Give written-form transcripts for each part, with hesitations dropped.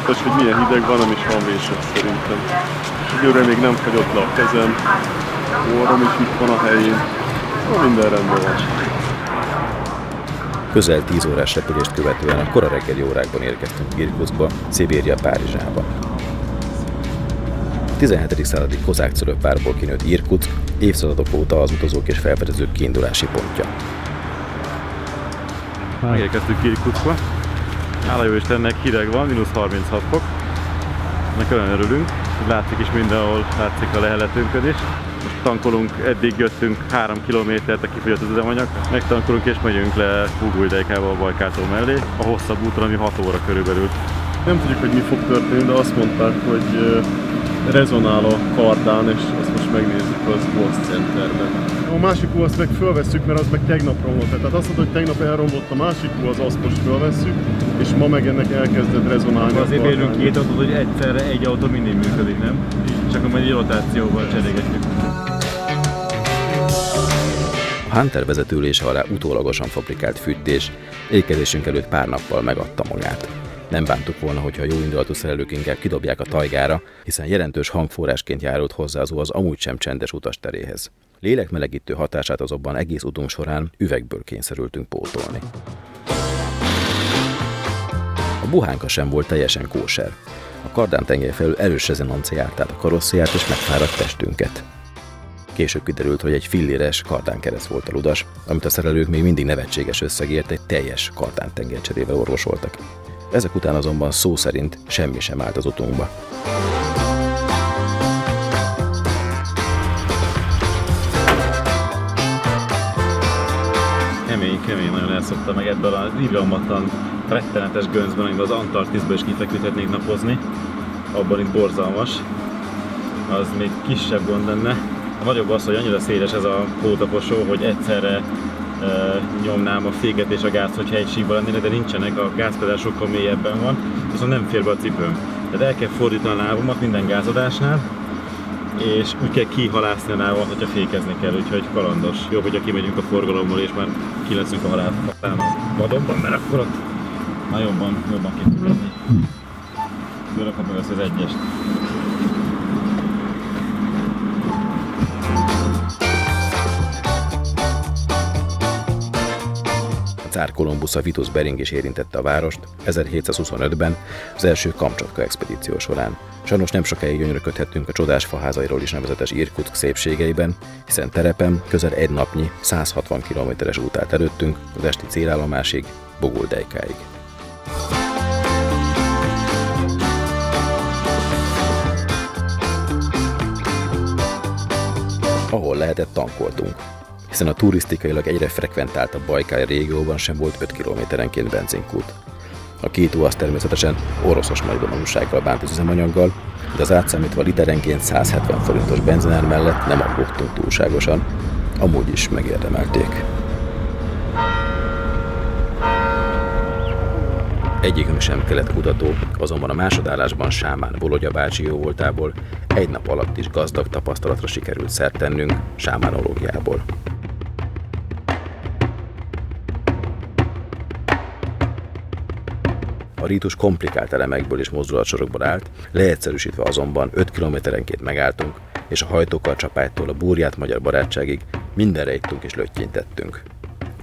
biztos, hogy milyen hideg van, nem is van vések szerintem. És egyőre még nem fagyott le a kezem, orrom is itt van a helyén, szóval minden rendben van. Közel 10 órás repülést követően a kora reggeli órákban érkeztünk Irkutszkba, Szibéria Párizsába. 17. századi kozák cölöpvárból kinőtt Irkutszk évszázadok óta az utazók és felfedezők kiindulási pontja. Megérkeztünk Irkutszkba. Hála jó Istennek hideg van, -36 fok. Ennek olyan örülünk, látszik is mindenhol, látszik a leheletünkön is. Most tankolunk, eddig jöttünk 3 kilométert, a kifogyott az üzemanyag. Megtankolunk és megyünk le Buguldejkába a Bajkál-tó mellé, a hosszabb úton, ami 6 óra körülbelül. Nem tudjuk, hogy mi fog történni, de azt mondták, hogy rezonál a kardán, és azt most megnézzük az World Centerben. A másik azt meg fölvesszük, mert az meg tegnap romlott. Tehát azt mondta, hogy tegnap elromlott a másik azt most fölvesszük, és ma meg ennek elkezdett rezonálni. Azért bérünk két autót, hogy egyszerre egy autó mindig működik, nem? És akkor majd egy rotációval cserégetjük. A Hunter vezetőülése alá utólagosan fabrikált fűtés érkezésünk előtt pár nappal megadta magát. Nem bántuk volna, hogyha a jóindulatú szerelők inkább kidobják a tajgára, hiszen jelentős hangforrásként járult hozzázó az amúgy sem csendes utasteréhez. Lélekmelegítő hatását azonban egész utunk során üvegből kényszerültünk pótolni. A buhánka sem volt teljesen kóser. A kardán tengely felül erős rezonancia járt át a karosszéját és megfáradt testünket. Később kiderült, hogy egy filléres kardánkereszt volt a ludas, amit a szerelők még mindig nevetséges összegért egy teljes kardántengelycserével orvosoltak. Ezek után azonban szó szerint semmi sem állt az utunkba. Kemény, nagyon elszokta meg ebből a irgalmatlan, rettenetes göncben, amiben az Antarktiszban is kifeküdhetnénk napozni. Abban itt borzalmas. Az még kisebb gond lenne. A nagyobb az, hogy annyira széles ez a hótaposó, hogy egyszerre nyomnám a féket és a gázt, hogyha egy síkban lennének, de nincsenek, a gázpedál sokkal mélyebben van, viszont nem fér be a cipőm. Tehát el kell fordítani a lábamat minden gázadásnál, és úgy kell kihalászni a lábamat, hogyha fékezni kell, úgyhogy kalandos. Jobb, hogyha kimegyünk a forgalomból, és már ki leszünk a halálfatán a vadonban, mert akkor ott már jobban ki tud lenni. Főleg, ha megvesz az egyest. Cár Kolumbusz a Vitus Bering is érintette a várost 1725-ben az első Kamcsatka expedíció során. Sajnos nem sokáig gyönyörködhettünk a csodás faházairól is nevezetes Irkutszk szépségeiben, hiszen terepen közel egy napnyi 160 kilométeres út állt előttünk az esti célállomásig, Buguldejkáig. Ahol lehetett, tankoltunk, hiszen a turisztikailag egyre frekventáltabb bajkáli régióban sem volt 5 kilométerenként benzinkút. A két UAZ természetesen oroszos nagyvonalúsággal bánt az üzemanyaggal, de az átszámítva literenként 170 forintos benzinár mellett nem aggódtunk túlságosan, amúgy is megérdemelték. Egyikünk sem keletkutató, azonban a másodállásban Sámán Volodya bácsi jóvoltából egy nap alatt is gazdag tapasztalatra sikerült szert tennünk sámánológiából. A rítus komplikált elemekből és mozdulatsorokból állt, leegyszerűsítve azonban 5 kilométerenként megálltunk, és a hajtókarcsapágytól a Búrját magyar barátságig mindenre ittunk és löttyintettünk.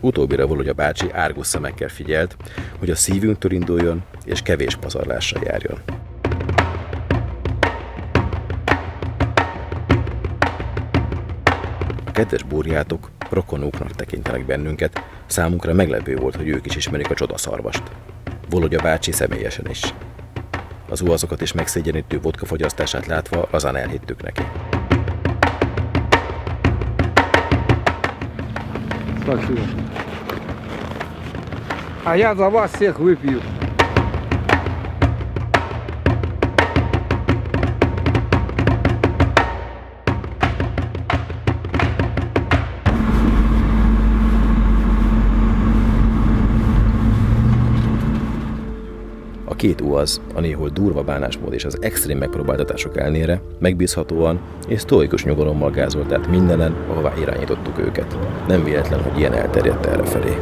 Utóbbira Volodya bácsi árgus szemekkel figyelt, hogy a szívünktől induljon és kevés pazarlással járjon. A kedves búrjátok rokonuknak tekintenek bennünket, számunkra meglepő volt, hogy ők is ismerik a csodaszarvast. Volodya bácsi személyesen is. Az uazokat is megszégyenítő vodka fogyasztását látva lazán elhittük neki. Спасибо. А я за вас всех выпью. A két UAZ, a néhol durva bánásmód és az extrém megpróbáltatások ellenére megbízhatóan és sztoikus nyugalommal gázolt át mindenen, ahová irányítottuk őket. Nem véletlen, hogy ilyen elterjedt errefelé.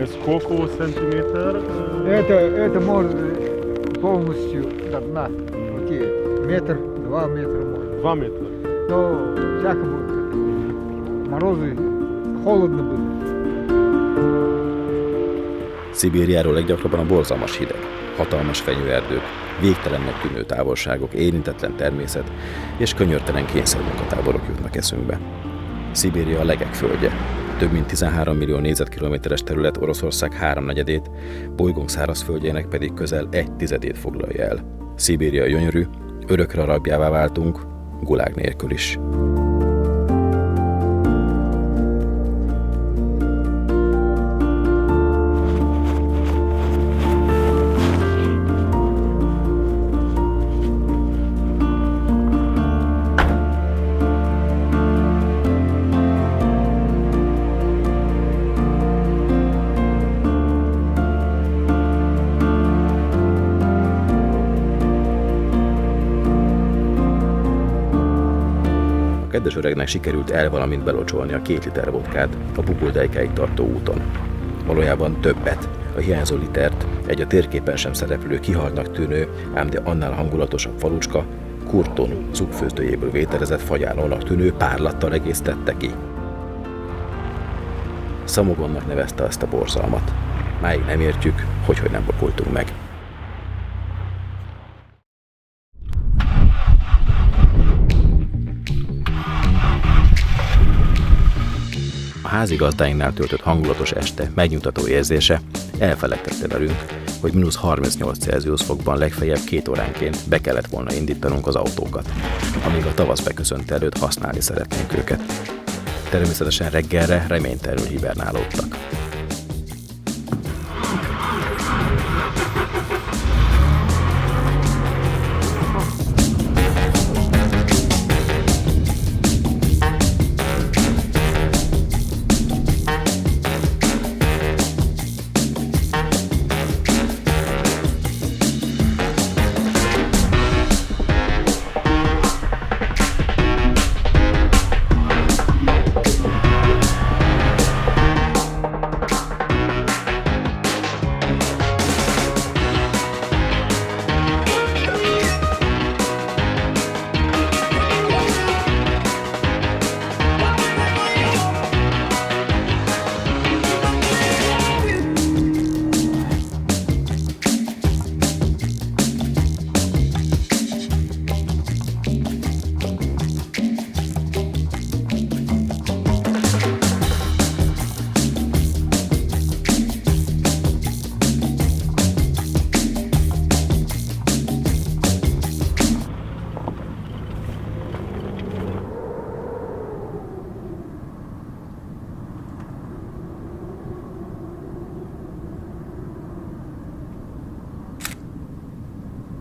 Ez сколько сантиметр? Это может полностью до дна. Окей. Метр, 2 метра может. 2 метра. Но всяко будет. Морозы, холодно будет. Szibériáról leggyakrabban a borzalmas hideg, hatalmas fenyőerdők, végtelennek tűnő távolságok, érintetlen természet és könyörtelen kényszermunkatáborok jutnak eszünkbe. Szibéria a legek földje. Több mint 13 millió négyzetkilométeres terület Oroszország 3/4-ét, bolygónk szárazföldjének pedig közel 1/10 foglalja el. Szibéria gyönyörű, örökre rabjává váltunk, gulág nélkül is. A kedves öregnek sikerült valamint belocsolni a 2 liter vodkát a Bubuldejkáig tartó úton. Valójában többet, a hiányzó litert egy a térképen sem szereplő, kihaltnak tűnő, ám de annál hangulatosabb falucska, Kurton zugfőzdőjéből vételezett fagyánónak tűnő párlattal egésztette ki. Szamogonnak nevezte ezt a borzalmat. Máig nem értjük, hogy nem vakultunk meg. A házigazdáinknál töltött hangulatos este megnyugtató érzése elfeledtette velünk, hogy -38 Celsius fokban legfeljebb 2 óránként be kellett volna indítanunk az autókat, amíg a tavasz beköszönte előtt használni szeretnénk őket. Természetesen reggelre reménytelenül hibernálódtak.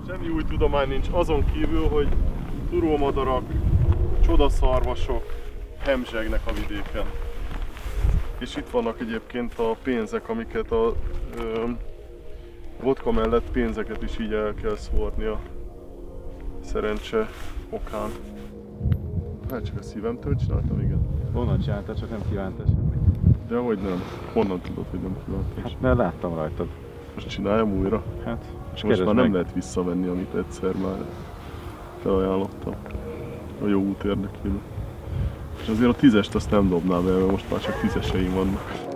Semmi új tudomány nincs azon kívül, hogy turómadarak, csodaszarvasok hemzsegnek a vidéken. És itt vannak egyébként a pénzek, amiket a vodka mellett pénzeket is így el kell szórni a szerencse okán. Hát csak a szívemtől csináltam, igen. Honnan csináltad, csak nem kívántál semmit? De hogy nem? Honnan tudod, hogy nem kívántam? Hát mert láttam rajtad. Most csináljam újra? Hát, Most már nem lehet visszavenni, amit egyszer már felajánlottam a jó út érdekében. És azért a 10-est azt nem dobnám el, mert most már csak 10-eseim vannak.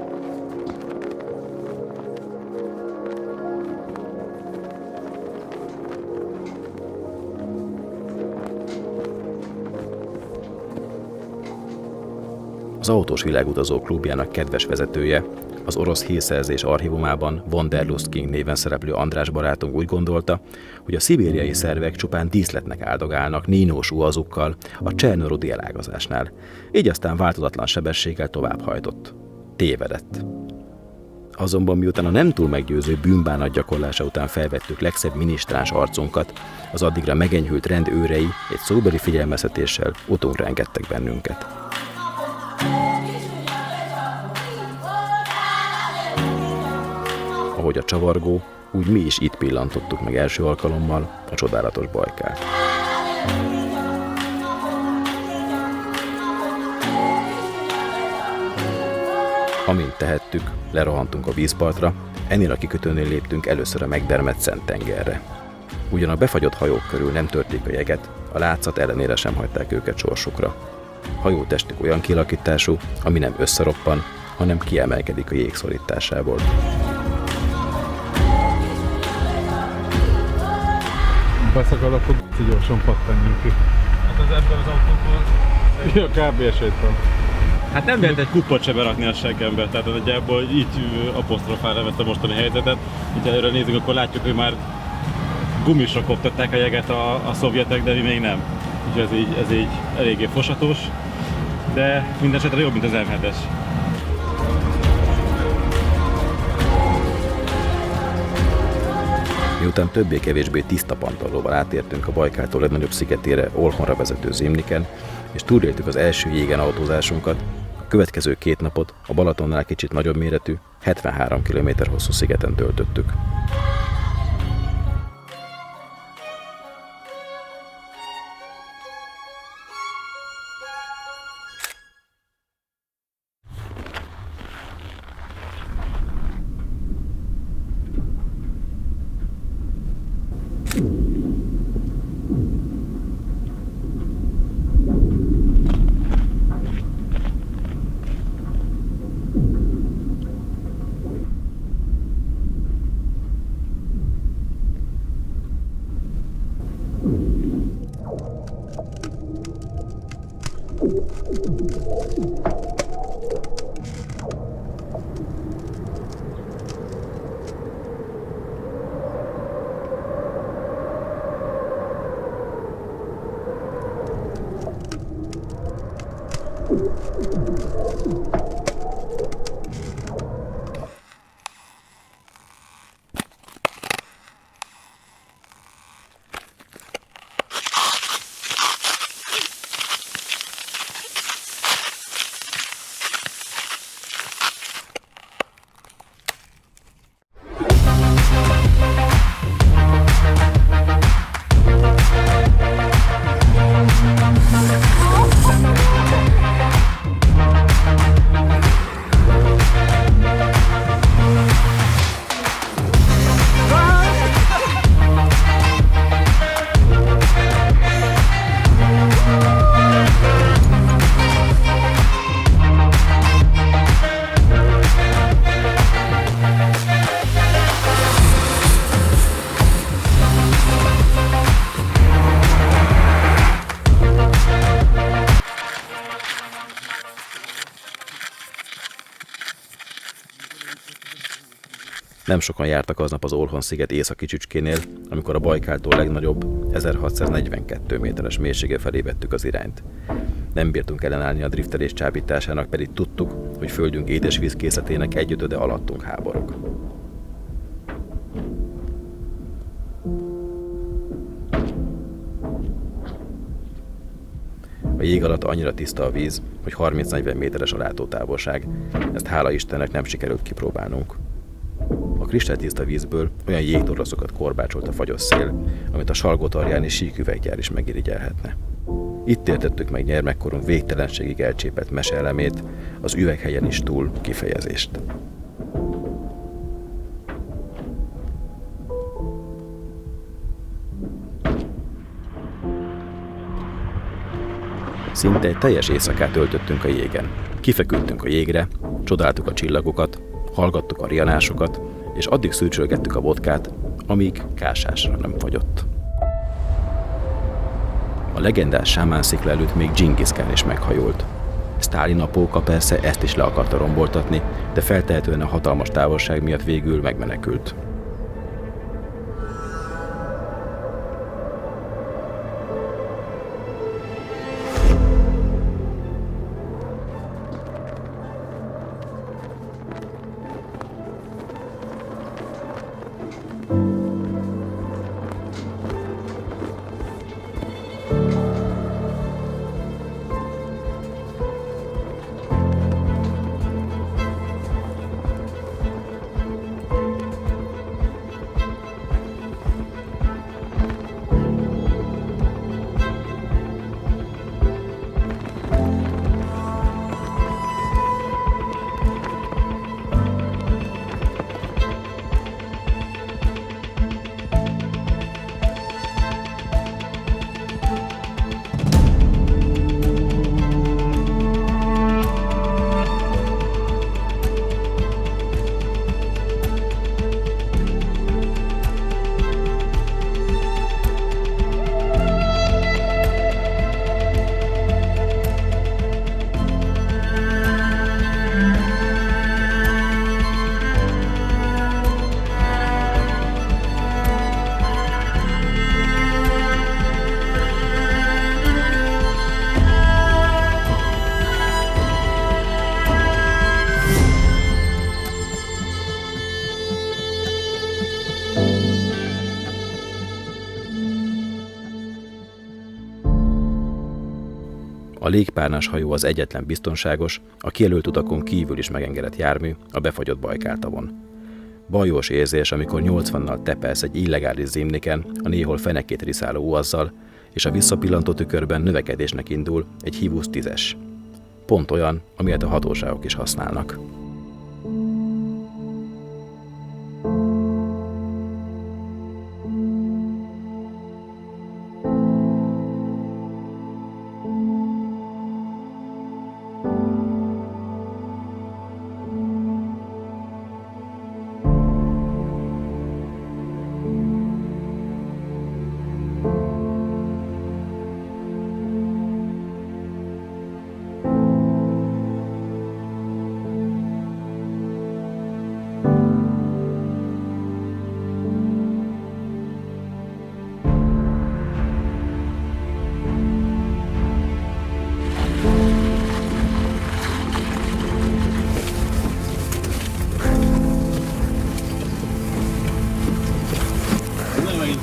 Az Autós Világutazó Klubjának kedves vezetője, az orosz hírszerzés archívumában Wanderlust King néven szereplő András barátunk úgy gondolta, hogy a szibériai szervek csupán díszletnek áldogálnak nínós uazukkal a Csernórudi elágazásnál, így aztán változatlan sebességgel továbbhajtott. Tévedett. Azonban miután a nem túl meggyőző bűnbánat gyakorlása után felvettük legszebb minisztráns arcunkat, az addigra megenyhült rend őrei egy szóbeli figyelmeztetéssel utunkra engedtek bennünket. Ahogy a csavargó, úgy mi is itt pillantottuk meg első alkalommal a csodálatos Bajkált. Amint tehettük, lerohantunk a vízpartra, ennél a kikötőnél léptünk először a megdermedt Szent-tengerre. Ugyan a befagyott hajók körül nem törték a jeget, a látszat ellenére sem hagyták őket sorsukra. Hajótestük olyan kialakítású, ami nem összeroppan, hanem kiemelkedik a jég szorításából. Beszakad, akkor gyorsan pattanjunk ki. Hát az ebből az autóból... Ja, kb. Esélyt van. Hát nem lehet egy kupot se berakni a seggembe, tehát nagyjából így apostrofálra vett a mostani helyzetet. Ha előre nézzük, akkor látjuk, hogy már gumisra koptatták a jeget a szovjetek, de mi még nem. Úgyhogy ez így eléggé fosatós, de minden esetre jobb, mint az M7-es. Miután többé-kevésbé tiszta pantallóval átértünk a Bajkáltól legnagyobb szigetére, Olhonra vezető Zimniken, és túléltük az első jégen autózásunkat, a következő 2 napot a Balatonnál kicsit nagyobb méretű, 73 km hosszú szigeten töltöttük. Nem sokan jártak aznap az Olhon-sziget északi csücskénél, amikor a Bajkáltól legnagyobb, 1642 méteres mélysége felé vettük az irányt. Nem bírtunk ellenállni a driftelés csábításának, pedig tudtuk, hogy földünk édesvízkészletének 1/5 alattunk háborog. A jég alatt annyira tiszta a víz, hogy 30-40 méteres a látótávolság. Ezt hála Istennek nem sikerült kipróbálnunk. A kristálytiszta vízből olyan jégtorlaszokat korbácsolt a fagyos szél, amit a Salgótarjáni síküveggyár is megirigyelhetne. Itt értettük meg gyermekkorunk végtelenségig elcsépelt meseelemét, az üveghelyen is túl kifejezést. Szinte egy teljes éjszakát töltöttünk a jégen. Kifeküdtünk a jégre, csodáltuk a csillagokat, hallgattuk a rianásokat, és addig szűrcsölgettük a vodkát, amíg kásásra nem fagyott. A legendás sámánszikla előtt még Dzsingisz Kán is meghajolt. Sztálin apóka persze ezt is le akarta romboltatni, de feltehetően a hatalmas távolság miatt végül megmenekült. A légpárnás hajó az egyetlen biztonságos, a kijelölt utakon kívül is megengedett jármű a befagyott Bajkál-tavon. Bajós érzés, amikor 80-nal tepelsz egy illegális zimniken, a néhol fenekét riszáló uazzal, és a visszapillantó tükörben növekedésnek indul egy Hivus 10-es. Pont olyan, amilyet a hatóságok is használnak.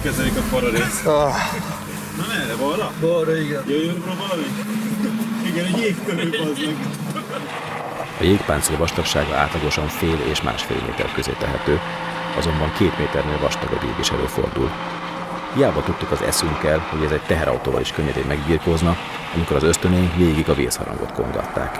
Kezelik a faradészt. Na merre, balra? Balra, igen. Jöjjön róla valami? Igen, egy jégkörül bazdmeg. A jégpáncél vastagsága átlagosan fél és másfél méter közé tehető, azonban 2 méternél vastagabb jég is előfordul. Hiába tudtuk az eszünkkel, hogy ez egy teherautóval is könnyedén megbirkózna, amikor az ösztönénk végig a vészharangot kongatták.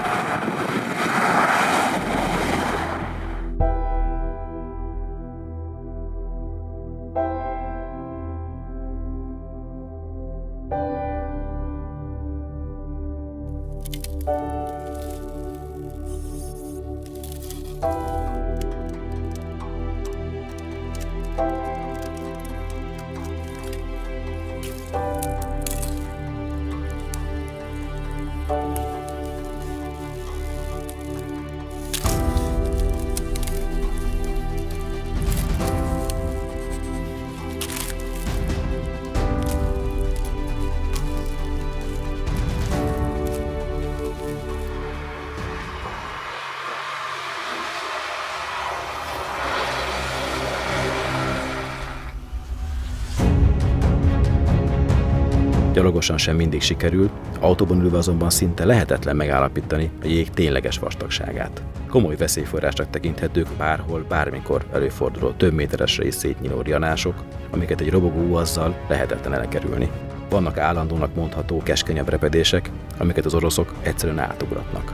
Gyalogosan sem mindig sikerül, autóban ülve azonban szinte lehetetlen megállapítani a jég tényleges vastagságát. Komoly veszélyforrásnak tekinthetők bárhol, bármikor előforduló több méteresre is szétnyíló rianások, amiket egy robogó uazzal lehetetlen elkerülni. Vannak állandónak mondható keskenyebb repedések, amiket az oroszok egyszerűen átugratnak.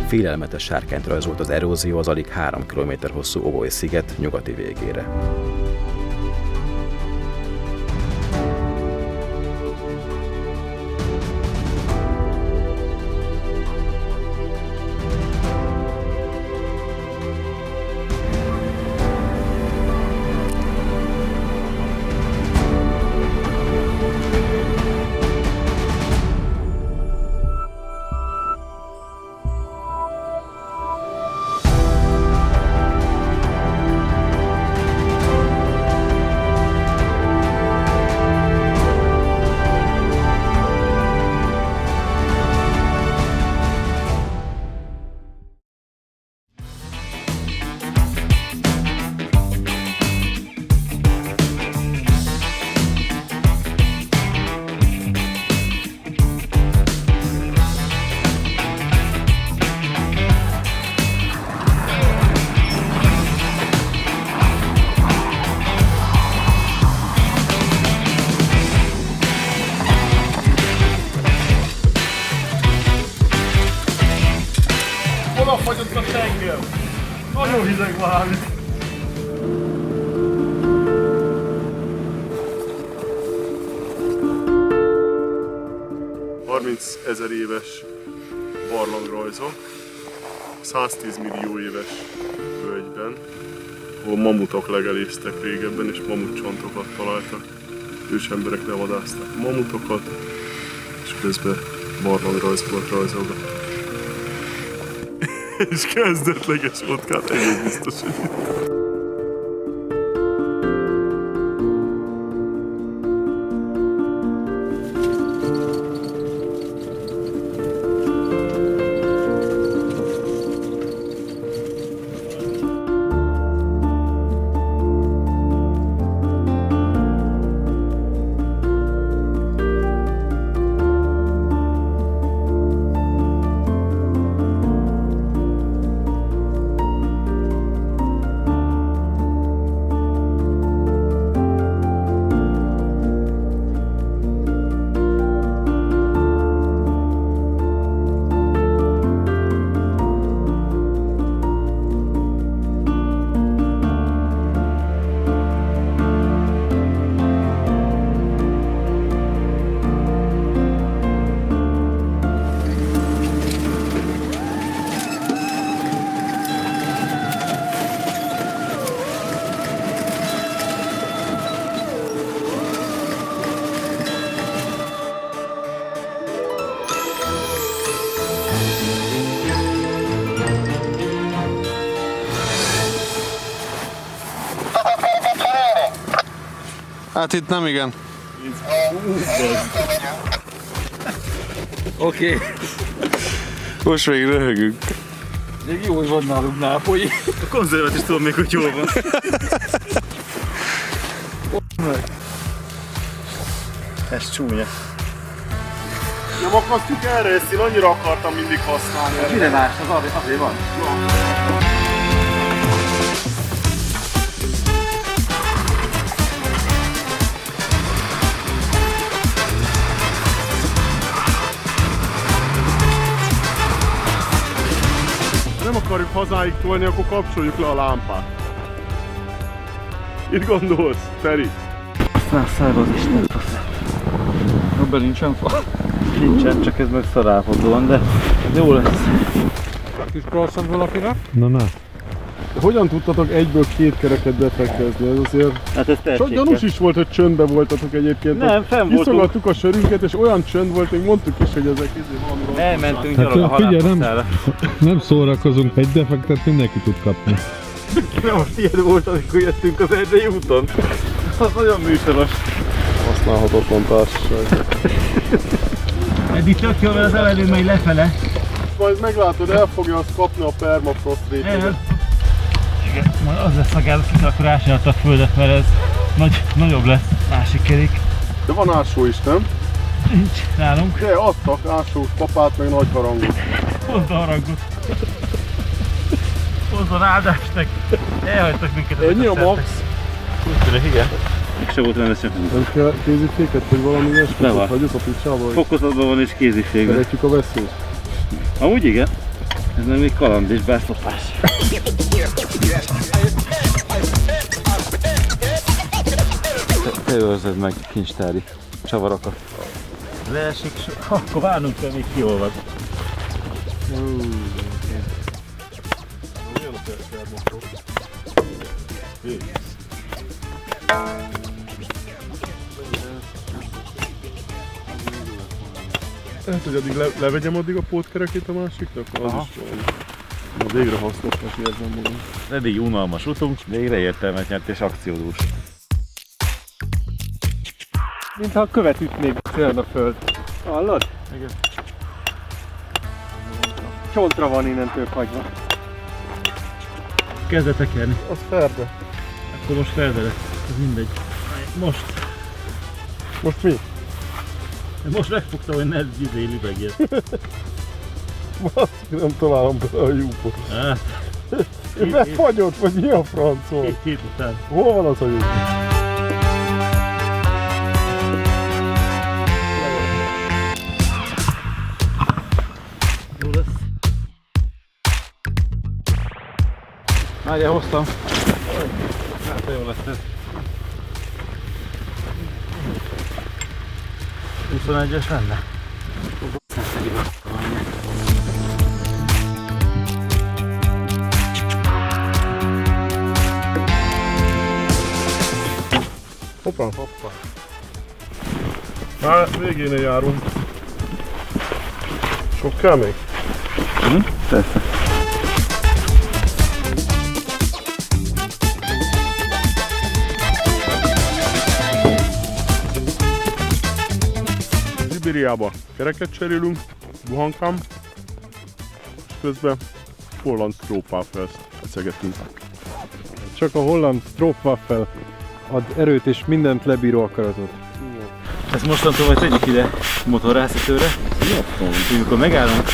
Félelmetes sárkányt rajzolt az erózió az alig 3 km hosszú Ogoly sziget nyugati végére. Odafagyott a tenger! Nagyon hideg már! 30 000 éves barlangrajzok, 110 millió éves völgyben, ahol mamutok legeléstek régebben, és mamutcsontokat találtak. Ősemberek levadászták mamutokat, és közben barlangrajzokat rajzolgattak. És kezdetleges vodkát egész biztos, hogy Hát itt nem igen. Oké. Most még röhögünk. Még jó, hogy van nálunk nápolyi. A konzervet is tudom még, hogy jól van. Ez csúnya. Nem akasztjuk erre, ezt én annyira akartam mindig használni. Mire más? Azért van. Nem akarjuk hazáig tolni, akkor kapcsoljuk le a lámpát. Mit gondolsz, Feri? Aztán szállva az Isten faszát. Abban nincsen fa. Nincsen, csak ez meg szaráfodóan, de jó lesz. Kis croissant valakinek? Na. Hogyan tudtatok egyből 2 kereket befektezni? Ez azért... Hát ez Csak gyanús is volt, hogy csöndbe voltatok egyébként. Nem, fenn voltunk. Kiszogattuk a sörünket, és olyan csönd volt, még mondtuk is, hogy ezek valami rossz. Elmentünk gyalog a halálpasztára. Nem szórakozunk, egy defektet mindenki tud kapni. Most ilyen volt, amikor jöttünk az Erdélyi úton. Az nagyon műsoros. Használhatatlan társaság. Eddig tök jó, mert az emelő megy lefele. Majd meglátod, el fogja azt kapni a permafrost réteget. Igen, majd az lesz a gáz, akik akkor ásálta a földet, mert ez nagyobb lesz. Másik kerék. De van ásó is, nem? Nincs nálunk. De adtak ásós papát, meg nagy harangot. Hozd a harangot. Hozd a áldást meg. Elhagytak minket ezek Ennyi a max? Úgy tűnik, igen. Se volt rendesen. Nem kell kéziféket, vagy valami ilyesmit? Ne van. Hagyjuk a picsába, vagy Fokozatban van és kézifékben. szeretjük a veszélyt. Amúgy igen. Ez nem még kaland és bárszopás. Te őrzed meg kincstári csavarokat. Leesik, akkor várnunk kell, még kiolvad. Hát, hogy addig levegyem addig a pótkerekét a másiknak? Az Aha. is olyan. Na végre hasznosnak érzem magam. Eddig unalmas utunk, végre értelmet nyert és akciódús. Mintha a követ ütnék célna föld. Hallod? Igen. Csontra van innentől fagyva. Kezdve tekerni. Az ferde. Akkor most felvele. Ez mindegy. Most. Most mi? Most megfogta, hogy ne libegjél. Nem találom bele a lyukot. Hát. Megfagyott, vagy mi a francol? 2 hét után. Hol van az a lyuk? Jó lesz. Várjál, hoztam. Hát jó lesz ez. 21-es lenne? Hoppá. Hát végénél járunk. Sok kell még? Persze. Szibériába kereket cserélünk, buhankám, és közben holland stroopwafelt eszegetünk. Csak a holland stroopwafel ad erőt és mindent lebíró akaratot. Ezt mostantól majd tegyük ide motorrászetőre. Amikor megállunk,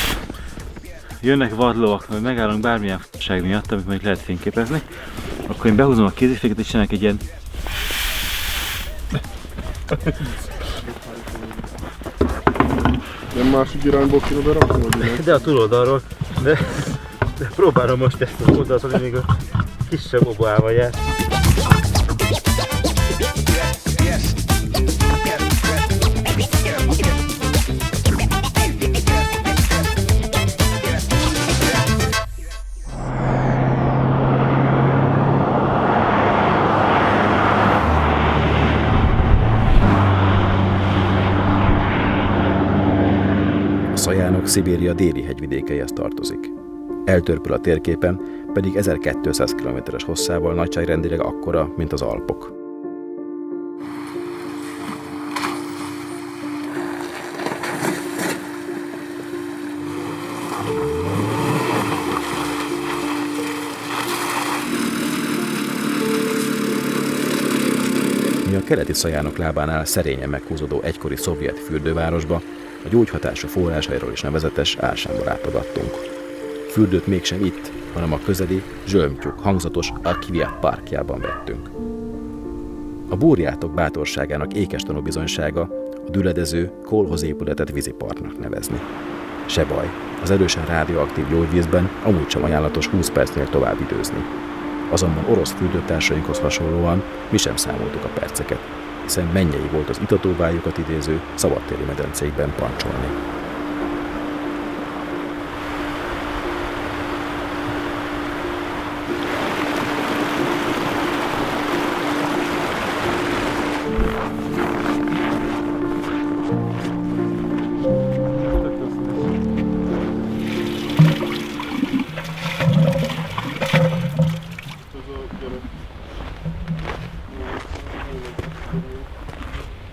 jönnek vadlovak, vagy megállunk bármilyen f***ság miatt, amit majd lehet fényképezni, akkor én behúzom a kéziféket és csinálok egy ilyen... Nem másik irányból kéne berakni, vagy nem? De a túloldalról, de próbálom most ezt az oldalt, hogy még a kisebb oboával jár. Szajánok Szibéria déli hegyvidékeihez tartozik. Eltörpül a térképen, pedig 1200 km-es hosszával nagyságrendileg akkora, mint az Alpok. keleti Szajánok lábánál szerényen meghúzódó egykori szovjet fürdővárosba, a gyógyhatású forrásairól is nevezetes Ársánba látogattunk. Fürdőt mégsem itt, hanem a közeli Zsölmtyuk hangzatos Arkivia parkjában vettünk. A búrjátok bátorságának ékes tanúbizonysága a düledező, kólhoz épületet víziparknak nevezni. Se baj, az erősen rádióaktív gyógyvízben amúgy sem ajánlatos 20 percnél tovább időzni. Azonban orosz fürdőtársainkhoz hasonlóan mi sem számoltuk a perceket, hiszen mennyei volt az itatóvájukat idéző szabadtéri medencékben pancsolni.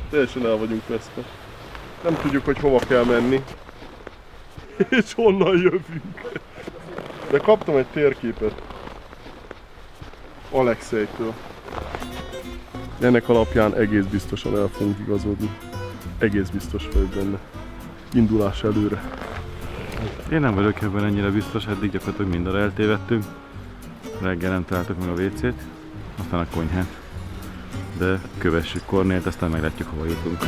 Teljesen el vagyunk veszve. Nem tudjuk, hogy hova kell menni. És honnan jövünk. De kaptam egy térképet Alexejtől. Ennek alapján egész biztosan el fogunk igazodni. Egész biztos vagyok benne. Indulás előre. Én nem vagyok ebben ennyire biztos, eddig gyakorlatilag mindenre eltévedtünk. Reggel nem találtuk meg a WC-t, aztán a konyhát. De kövessük Kornélt, aztán meglátjuk, hova jutunk.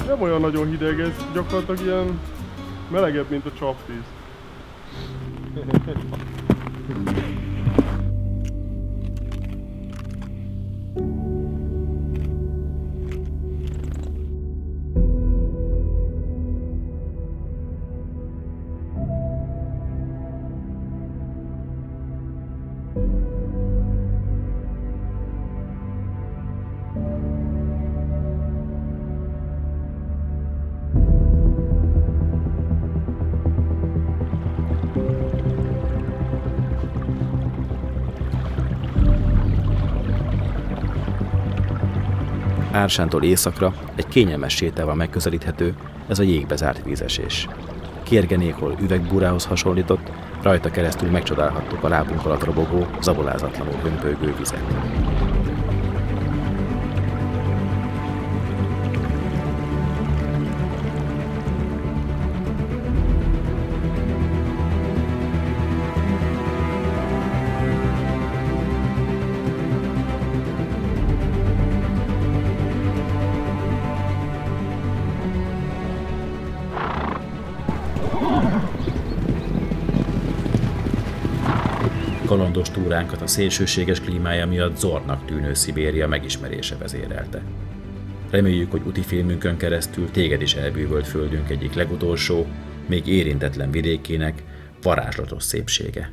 Nem olyan nagyon hideg, ez gyakorlatilag ilyen melegebb, mint a csapvíz. Ársántól északra egy kényelmes sétával megközelíthető ez a jégbe zárt vízesés. Kérgenékol üvegbúrához hasonlított, rajta keresztül megcsodálhattuk a lábunk alatt robogó, zabolázatlanul hömpölygő vizet. Kalandos túránkat a szélsőséges klímája miatt zornak tűnő Szibéria megismerése vezérelte. Reméljük, hogy úti filmünkön keresztül téged is elbűvölt földünk egyik legutolsó, még érintetlen vidékének varázslatos szépsége.